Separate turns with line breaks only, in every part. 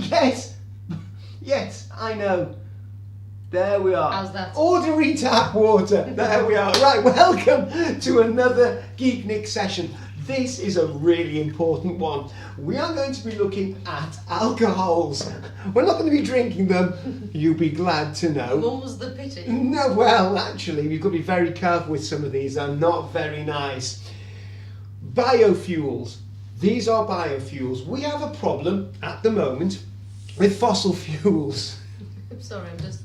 Yes, yes, I know. There we are.
How's that?
Ordinary tap water. There we are. Right, welcome to another Geeknik session. This is a really important one. We are going to be looking at alcohols. We're not going to be drinking them, you'll be glad to know.
Mum's the pity.
No, well, actually, we've got to be very careful with some of these. They're not very nice. Biofuels. These are biofuels. We have a problem at the moment with fossil fuels.
I'm sorry, I'm just,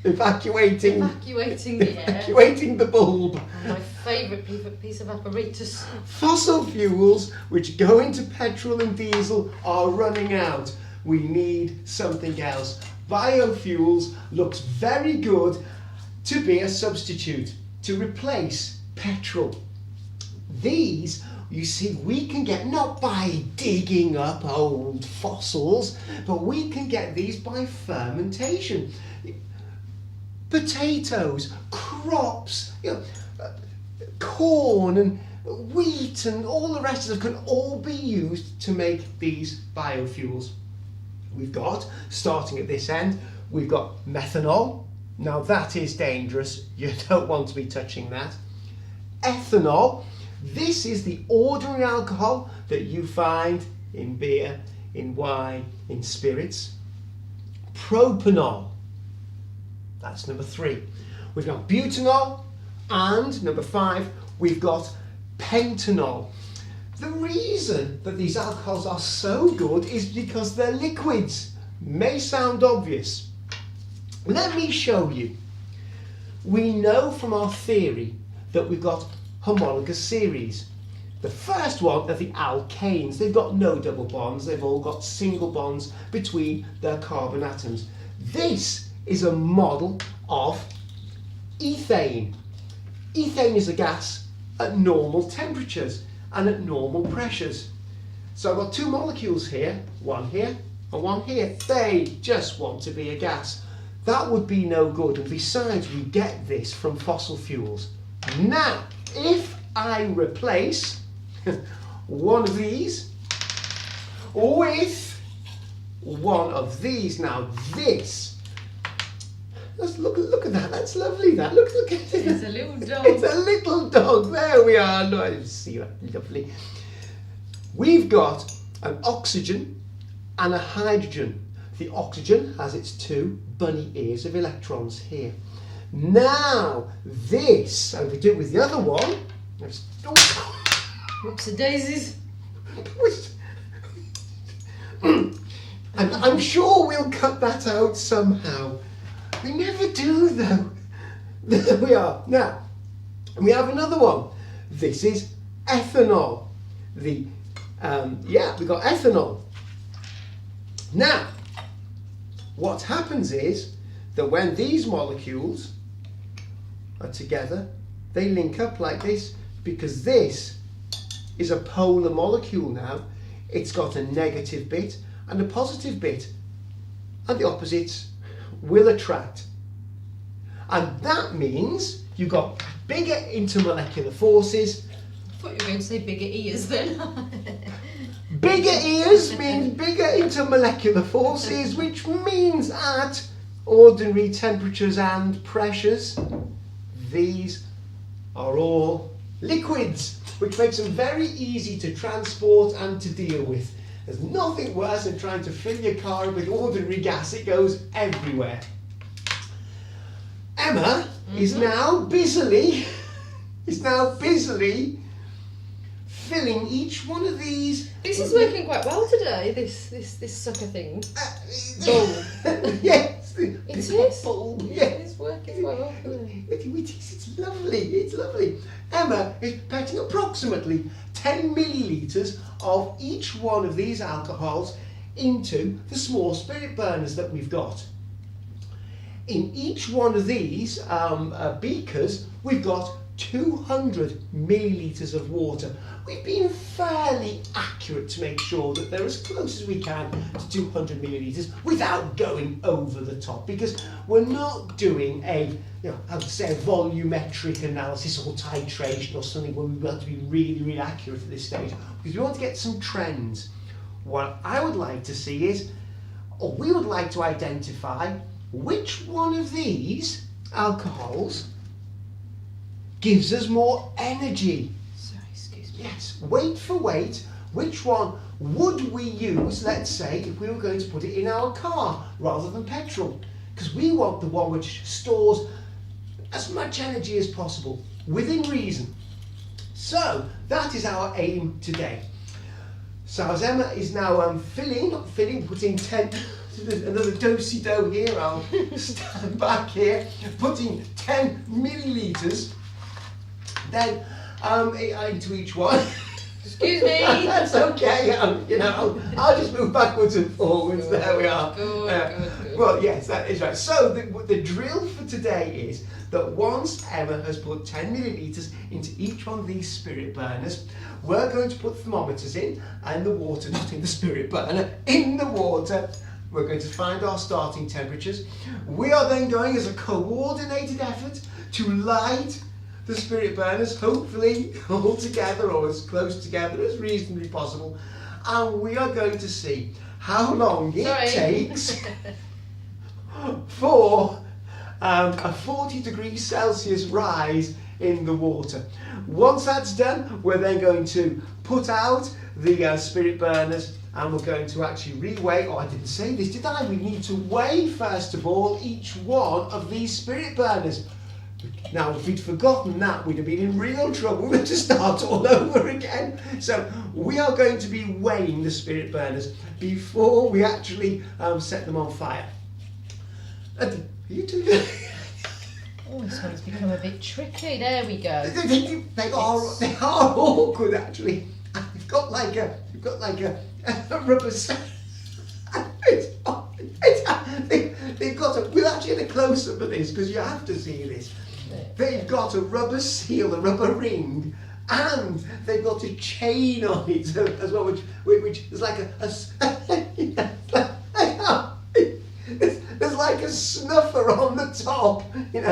Evacuating
the air.
Evacuating the bulb.
My favourite piece of apparatus.
Fossil fuels, which go into petrol and diesel, are running out. We need something else. Biofuels looks very good to be a substitute, to replace petrol. These, you see, we can get not by digging up old fossils, but we can get these by fermentation. Potatoes, crops, corn and wheat and all the rest of them can all be used to make these biofuels. We've got, starting at this end, we've got methanol. Now that is dangerous. You don't want to be touching that. Ethanol. This is the ordinary alcohol that you find in beer, in wine, in spirits. Propanol. That's number 3. We've got butanol, and number 5, we've got pentanol. The reason that these alcohols are so good is because they're liquids. May sound obvious. Let me show you. We know from our theory that we've got homologous series. The first one are the alkanes. They've got no double bonds. They've all got single bonds between their carbon atoms. This is a model of ethane. Ethane is a gas at normal temperatures and at normal pressures. So I've got 2 molecules here and one here. They just want to be a gas. That would be no good, and besides we get this from fossil fuels. Now, if I replace one of these with one of these, now this, look at that, that's lovely, that, look at it.
It's a little dog.
It's a little dog, there we are, no, see that, lovely. We've got an oxygen and a hydrogen. The oxygen has its 2 bunny ears of electrons here. Now, this, and we do it with the other one,
Whoopsie daisies.
And I'm sure we'll cut that out somehow. We never do though. There we are. Now, we have another one. This is ethanol. We've got ethanol. Now, what happens is that when these molecules are together, they link up like this, because this is a polar molecule now. It's got a negative bit and a positive bit, and the opposites will attract. And that means you've got bigger intermolecular forces.
I thought you were going to say bigger ears then.
Bigger ears means bigger intermolecular forces, which means at ordinary temperatures and pressures, these are all liquids, which makes them very easy to transport and to deal with. There's nothing worse than trying to fill your car with ordinary gas. It goes everywhere. Emma is now busily filling each one of these.
This is working quite well today, this sucker thing. Bulb.
Yes.
It is.
Bulb.
Yeah,
Yes.
it's working quite well today.
It's lovely. It's lovely. Emma is putting approximately 10 millilitres of each one of these alcohols into the small spirit burners that we've got. In each one of these beakers, we've got 200 millilitres of water. We've been fairly accurate to make sure that they're as close as we can to 200 millilitres without going over the top, because we're not doing a, I would say, a volumetric analysis or titration or something where we want to be really, really accurate at this stage, because we want to get some trends. What I would like to see is or we would like to identify which one of these alcohols gives us more energy.
Sorry, excuse me.
Yes, weight for weight, which one would we use, let's say, if we were going to put it in our car rather than petrol? Because we want the one which stores as much energy as possible, within reason. So, that is our aim today. So as Emma is now putting 10, another do-si-do here, I'll stand back here, putting 10 millilitres, then into each one.
Excuse me.
That's okay. I'll just move backwards and forwards. There we are.
Good.
Well, yes, that is right. So the drill for today is that once Emma has put 10 millilitres into each one of these spirit burners, we're going to put thermometers in the water, not in the spirit burner, in the water. We're going to find our starting temperatures. We are then going as a coordinated effort to light the spirit burners, hopefully all together or as close together as reasonably possible, and we are going to see how long it takes for a 40 degrees Celsius rise in the water. Once that's done, we're then going to put out the spirit burners, and we're going to actually reweigh. Oh, I didn't say this, did I? We need to weigh, first of all, each one of these spirit burners. Now, if we'd forgotten that, we'd have been in real trouble to start all over again. So we are going to be weighing the spirit burners before we actually set them on fire. Are you doing that?
Oh, this one's become a bit tricky. There we go.
They are awkward, actually. You've got like a rubber. They've got a. We'll actually get a close up of this because you have to see this. They've got a rubber seal, a rubber ring, and they've got a chain on it as well, which is like there's like a snuffer on the top, and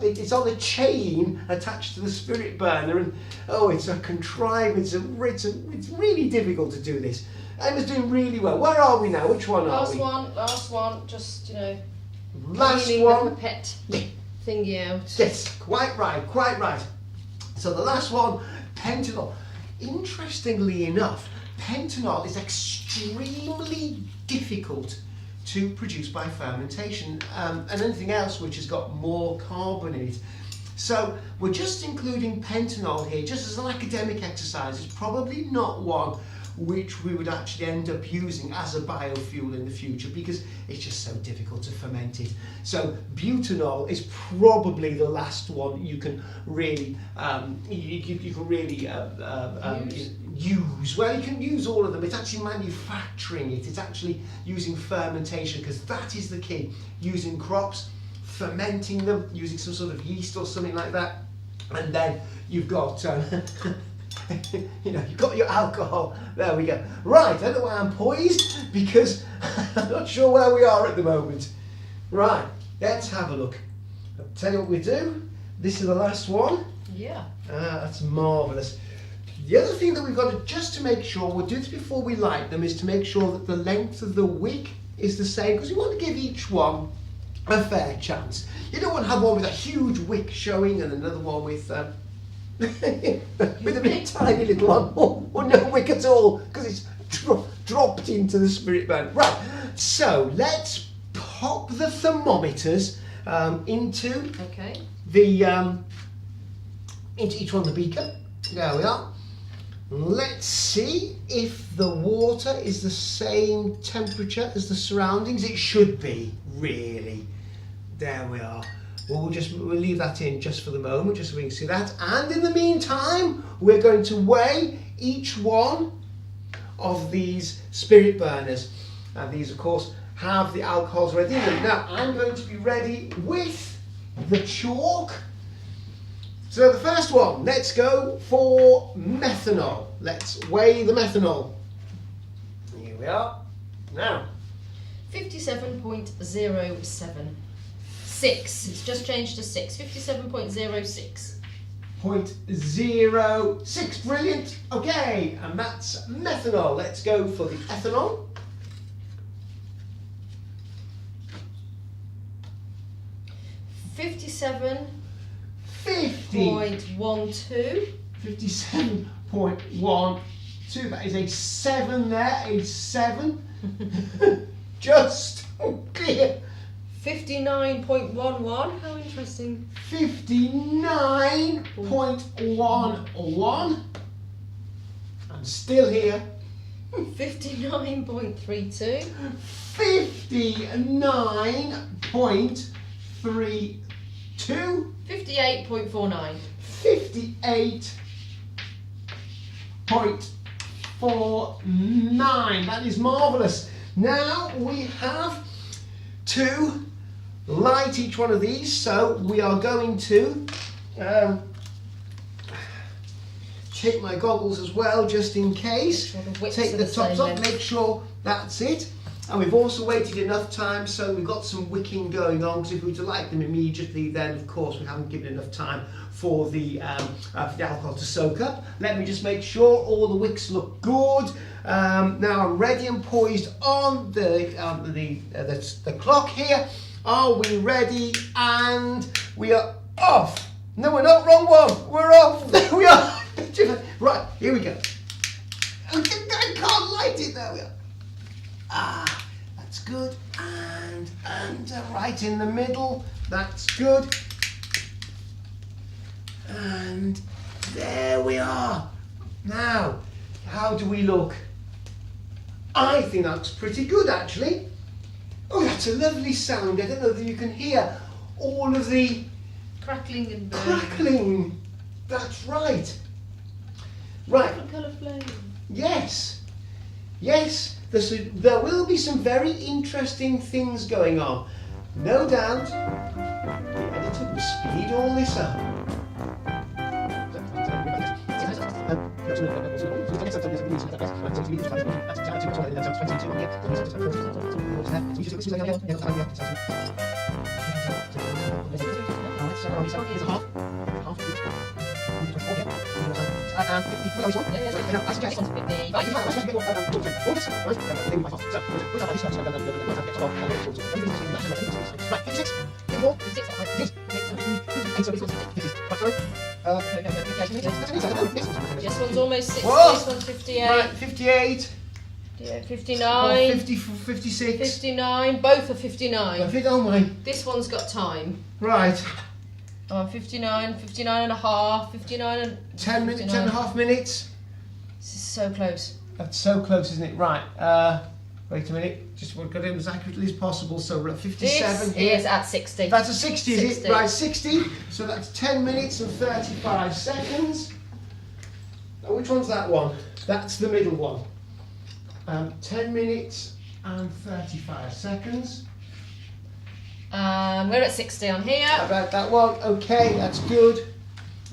it's on a chain attached to the spirit burner, and it's a contrivance. It's really difficult to do this. Emma's doing really well. Where are we now? Which one are we?
Last one. Just
last
cleaning
one.
the pet thingy out.
Yes, quite right. So the last one, pentanol. Interestingly enough, pentanol is extremely difficult to produce by fermentation, and anything else which has got more carbon in it. So we're just including pentanol here just as an academic exercise. It's probably not one which we would actually end up using as a biofuel in the future because it's just so difficult to ferment it. So butanol is probably the last one you can really use. Well, you can use all of them. It's actually manufacturing it. It's actually using fermentation, because that is the key. Using crops, fermenting them, using some sort of yeast or something like that, and then you've got you've got your alcohol. There we go. Right, I don't know why I'm poised, because I'm not sure where we are at the moment. Right, let's have a look. I'll tell you what we do. This is the last one.
Yeah.
That's marvellous. The other thing that we've got to, just to make sure, we'll do this before we light them, is to make sure that the length of the wick is the same, because we want to give each one a fair chance. You don't want to have one with a huge wick showing and another one with with a bit tiny little one, or no wick at all, because it's dropped into the spirit burn. Right, so let's pop the thermometers into into each one of the beaker. There we are. Let's see if the water is the same temperature as the surroundings. It should be, really. There we are. We'll leave that in just for the moment, just so we can see that. And in the meantime, we're going to weigh each one of these spirit burners. And these, of course, have the alcohols ready in them. Now, I'm going to be ready with the chalk. So the first one, let's go for methanol. Let's weigh the methanol. Here we are. Now.
57.07. 6. It's just changed to 6. 57.06.
0.06. Brilliant. Okay, and that's methanol. Let's go for the ethanol.
57.12.
57.12. That is a 7 there. A 7. Just clear.
59.11. How interesting.
59.11. I'm still here.
59.32.
59.32.
58.49.
58.49. That is marvellous. Now we have to light each one of these, so we are going to take my goggles as well, just in case. Take the tops off, make sure that's it. And we've also waited enough time, so we've got some wicking going on, because if we were to light them immediately, then of course we haven't given enough time for the alcohol to soak up. Let me just make sure all the wicks look good. Now I'm ready and poised on the clock here. Are we ready? And we are off. No, we're not. Wrong one. We're off. There we are. Right, here we go. I can't light it. There we are. Ah, that's good. And right in the middle. That's good. And there we are. Now, how do we look? I think that looks pretty good, actually. Oh, that's a lovely sound. I don't know if you can hear all of the
crackling and burning.
Crackling. That's right. Right.
Different colour flame.
Yes. Yes. There will be some very interesting things going on. No doubt. The editor will speed all this up.
This one's almost 60,
Whoa.
this one's 58.
Right, 58.
Yeah, 59.
56.
59, both are 59.
Oh my.
This one's got time.
Right.
59, 59 and a half, 59 and...
10 minutes,
59.
10.5 minutes.
This is so close.
That's so close, isn't it? Right. Wait a minute. Just want to get it as accurately as possible. So we're at 57
This
here.
is at 60.
That's a 60, is
60.
it? Right, 60. So that's 10 minutes and 35 seconds. Now, which one's that one? That's the middle one. 10 minutes and 35 seconds.
We're at 60 on here.
How about that one? Okay, that's good.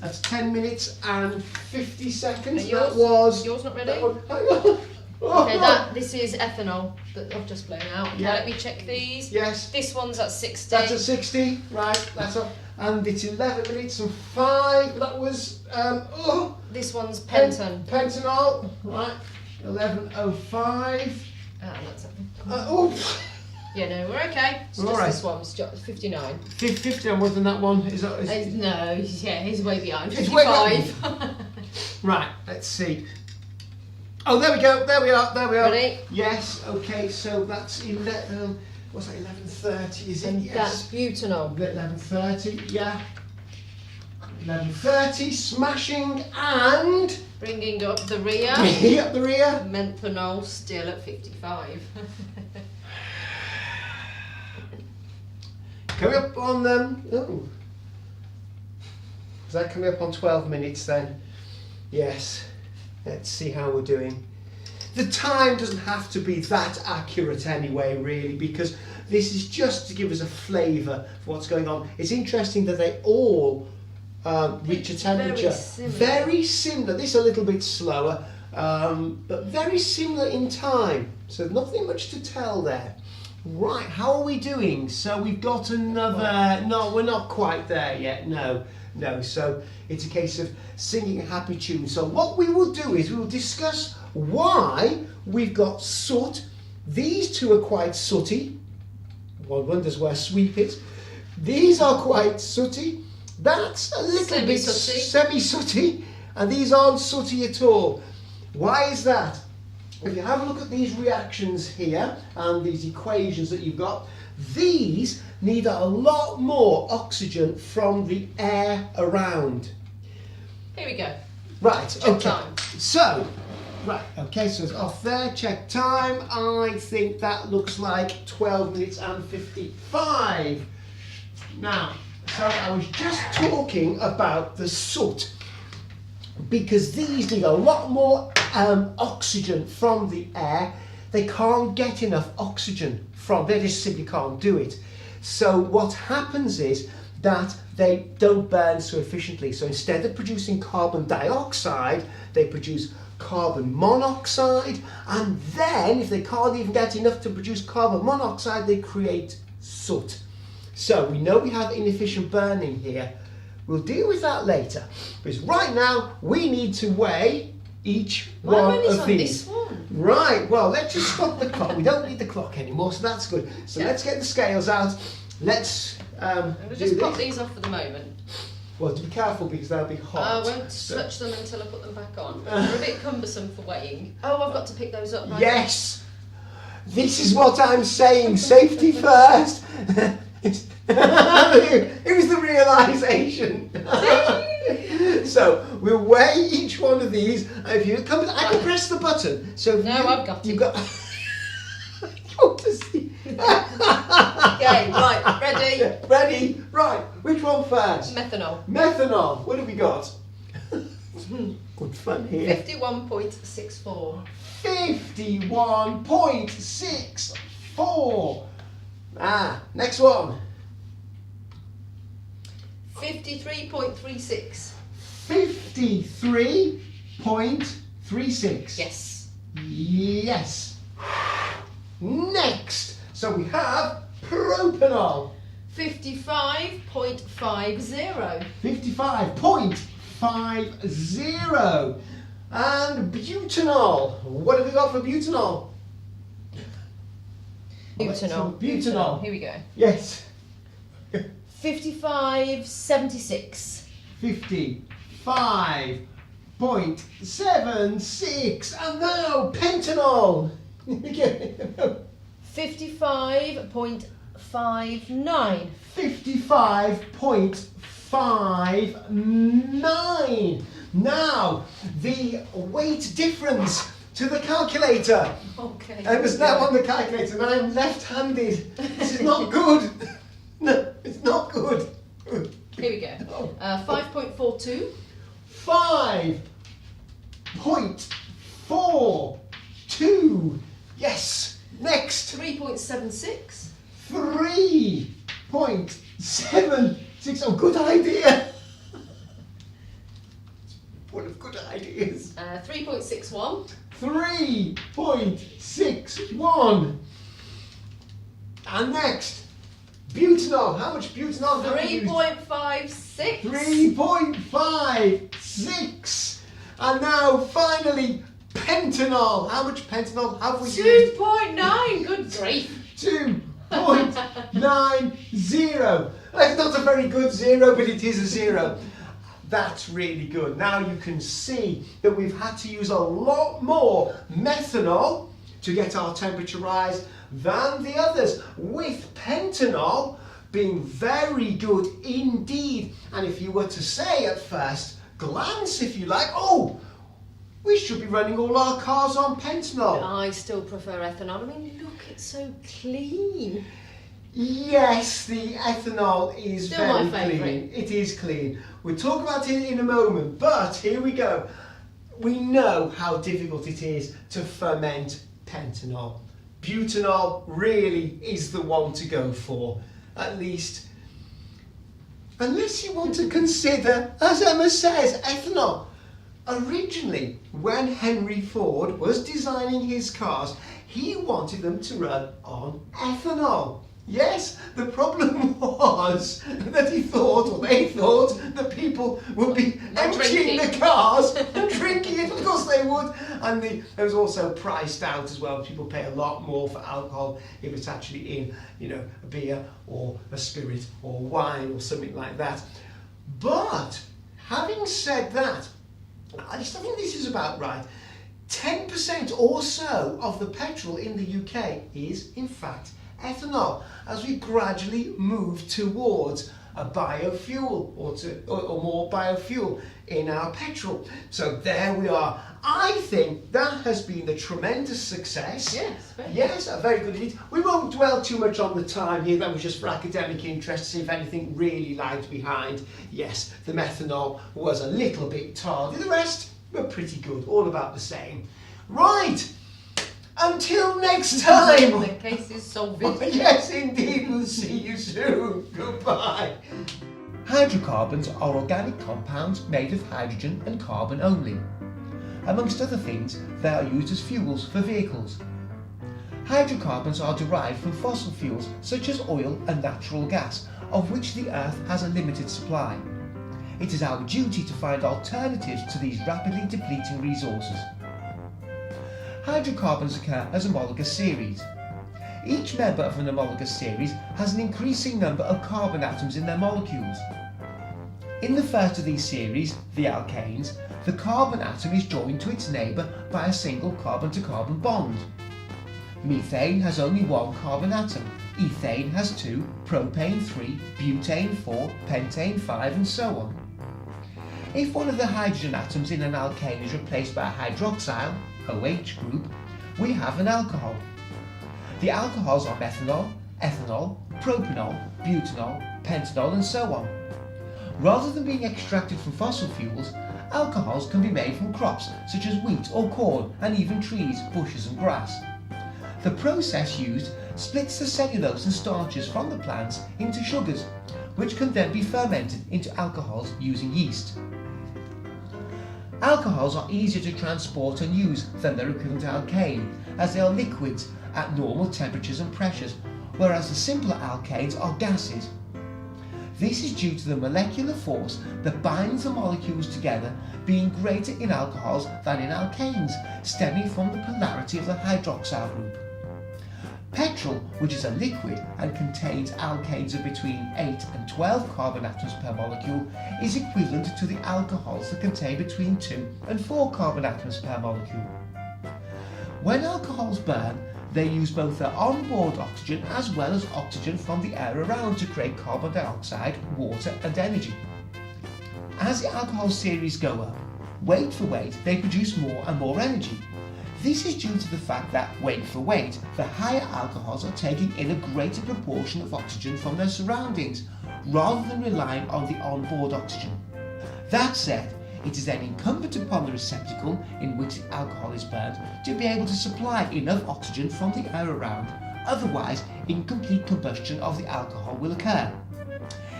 That's 10 minutes and 50 seconds.
Yours,
that was.
yours not ready?
That one. Hang on. Oh,
Okay,
God.
this is ethanol that I've just blown out. Okay,
Yeah.
let me check these.
Yes.
This one's at 60.
That's a 60, right? That's a, and it's 11 minutes and 5. That was
This one's penton.
Pentanol, right? 11:05.
That's it.
Oh,
Yeah, no, we're okay. It's
We're
just
all right.
this one's 59.
50 more than that one. Is that?
No, yeah, he's way behind.
It's way
55.
Right. Let's see. Oh, there we go. There we are. There we are.
Ready?
Yes. Okay. So that's 11. What's that? 11:30. Is it?
And
Yes.
that's butanol.
11:30. Yeah. 11:30. Smashing and
Bringing up the rear.
bringing up the rear.
Menthanol still at 55.
Coming up on them. Oh. Is that coming up on 12 minutes then? Yes. Let's see how we're doing. The time doesn't have to be that accurate anyway, really, because this is just to give us a flavour for what's going on. It's interesting that they all reach a temperature very similar. This a little bit slower, but very similar in time. So nothing much to tell there. Right, how are we doing? So we've got another. No, we're not quite there yet. No, No, so it's a case of singing a happy tune. So what we will do is we will discuss why we've got soot. These two are quite sooty. One wonders where sweep is. These are quite sooty. That's a little bit semi-sooty. And these aren't sooty at all. Why is that? If you have a look at these reactions here and these equations that you've got, these need a lot more oxygen from the air around.
Here we go.
Right,
Check
okay.
time.
So, right, okay, so it's off there, check time. I think that looks like 12 minutes and 55. Now, so I was just talking about the soot, because these need a lot more oxygen from the air. They can't get enough oxygen from, they just simply can't do it. So what happens is that they don't burn so efficiently. So instead of producing carbon dioxide, they produce carbon monoxide, and then if they can't even get enough to produce carbon monoxide, they create soot. So we know we have inefficient burning here. We'll deal with that later, because right now we need to weigh each one of these.
This one?
Right, well, let's just stop the clock. We don't need the clock anymore, so that's good. So let's get the scales out. Let's
We'll just pop these off for the moment.
Well, to be careful because they'll be hot.
I won't touch them until I put them back on. They're a bit cumbersome for weighing. Oh, I've got to pick those up, right?
Yes! This is what I'm saying, safety first. It was the realisation. So we'll weigh each one of these. If you come, I can press the button. So
No, I've got
you've
it.
got. You want to see?
Okay, right, ready?
Ready? Right. Which one first?
Methanol.
Methanol. What have we got? Good fun here.
51.64.
51.64. Next one.
53.36.
53.36.
Yes.
Yes. Next. So we have propanol.
55.50.
55.50. And butanol. What have we got for butanol? Butanol.
Here we go.
Yes.
55.76.
55.76. And now pentanol.
55.59.
55.59. Now, the weight difference to the calculator.
Okay.
I was now on the calculator and I'm left-handed. This is not good. No, it's not good.
Here we go. 5.42.
5.42. Yes. Next.
3.76.
3.76. Oh, good idea. One of good ideas.
3.61.
3.61. And next, butanol. How much butanol have we used?
3.56.
3.56. And now, finally, pentanol. How much pentanol have we used?
2.9. Good grief.
2.90. That's not a very good zero, but it is a zero. That's really good. Now you can see that we've had to use a lot more methanol to get our temperature rise than the others, with pentanol being very good indeed. And if you were to say at first glance, if you like, oh, we should be running all our cars on pentanol.
I still prefer ethanol. I mean, look, it's so clean.
Yes, the ethanol is
Still
very
my favourite.
clean. It is clean. We'll talk about it in a moment, but here we go. We know how difficult it is to ferment pentanol. Butanol really is the one to go for, at least. Unless you want to consider, as Emma says, ethanol. Originally, when Henry Ford was designing his cars, he wanted them to run on ethanol. Yes, the problem was that he thought, or they thought, that people would be emptying the cars and drinking it. Of course they would. And it was also priced out as well. People pay a lot more for alcohol if it's actually in, a beer or a spirit or wine or something like that. But having said that, I think this is about right. 10% or so of the petrol in the UK is, in fact, ethanol, as we gradually move towards a biofuel or more biofuel in our petrol. So there we are. I think that has been a tremendous success.
Yes,
very good indeed. We won't dwell too much on the time here. That was just for academic interest, to see if anything really lagged behind. Yes, the methanol was a little bit tardy. The rest were pretty good, all about the same. Right. Until next time.
The case is solved.
Yes, indeed. We'll see you soon. Goodbye. Hydrocarbons are organic compounds made of hydrogen and carbon only. Amongst other things, they are used as fuels for vehicles. Hydrocarbons are derived from fossil fuels such as oil and natural gas, of which the Earth has a limited supply. It is our duty to find alternatives to these rapidly depleting resources. Hydrocarbons occur as homologous series. Each member of an homologous series has an increasing number of carbon atoms in their molecules. In the first of these series, the alkanes, the carbon atom is joined to its neighbour by a single carbon-to-carbon bond. Methane has only one carbon atom, ethane has two, propane 3, butane 4, pentane 5 and so on. If one of the hydrogen atoms in an alkane is replaced by a hydroxyl, OH group, we have an alcohol. The alcohols are methanol, ethanol, propanol, butanol, pentanol and so on. Rather than being extracted from fossil fuels, alcohols can be made from crops such as wheat or corn and even trees, bushes and grass. The process used splits the cellulose and starches from the plants into sugars, which can then be fermented into alcohols using yeast. Alcohols are easier to transport and use than their equivalent alkane, as they are liquids at normal temperatures and pressures, whereas the simpler alkanes are gases. This is due to the molecular force that binds the molecules together being greater in alcohols than in alkanes, stemming from the polarity of the hydroxyl group. Petrol, which is a liquid and contains alkanes of between 8 and 12 carbon atoms per molecule, is equivalent to the alcohols that contain between 2 and 4 carbon atoms per molecule. When alcohols burn, they use both their onboard oxygen as well as oxygen from the air around to create carbon dioxide, water and energy. As the alcohol series go up, weight for weight, they produce more and more energy. This is due to the fact that, weight for weight, the higher alcohols are taking in a greater proportion of oxygen from their surroundings, rather than relying on the onboard oxygen. That said, it is then incumbent upon the receptacle in which the alcohol is burned to be able to supply enough oxygen from the air around, otherwise incomplete combustion of the alcohol will occur.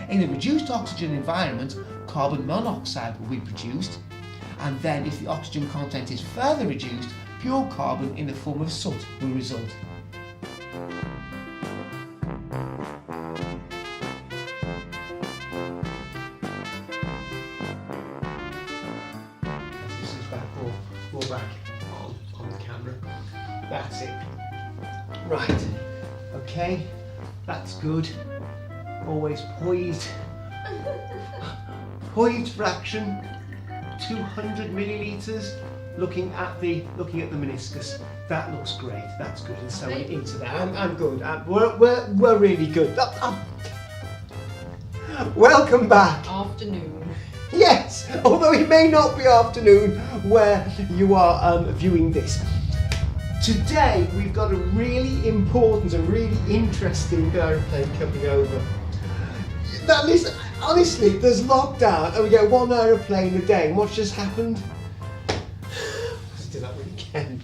In a reduced oxygen environment, carbon monoxide will be produced, and then if the oxygen content is further reduced, pure carbon in the form of soot will result. This is back more back on the camera. That's it. Right. Okay. That's good. Always poised. Poised fraction. 200 millilitres. Looking at the meniscus, that looks great. That's good. And so into that, I'm good. We're really good. Welcome back.
Afternoon.
Yes, although it may not be afternoon where you are viewing this. Today we've got a really important and really interesting aeroplane coming over. That is, honestly, there's lockdown and we get one aeroplane a day. And what's just happened? Let's do that one again.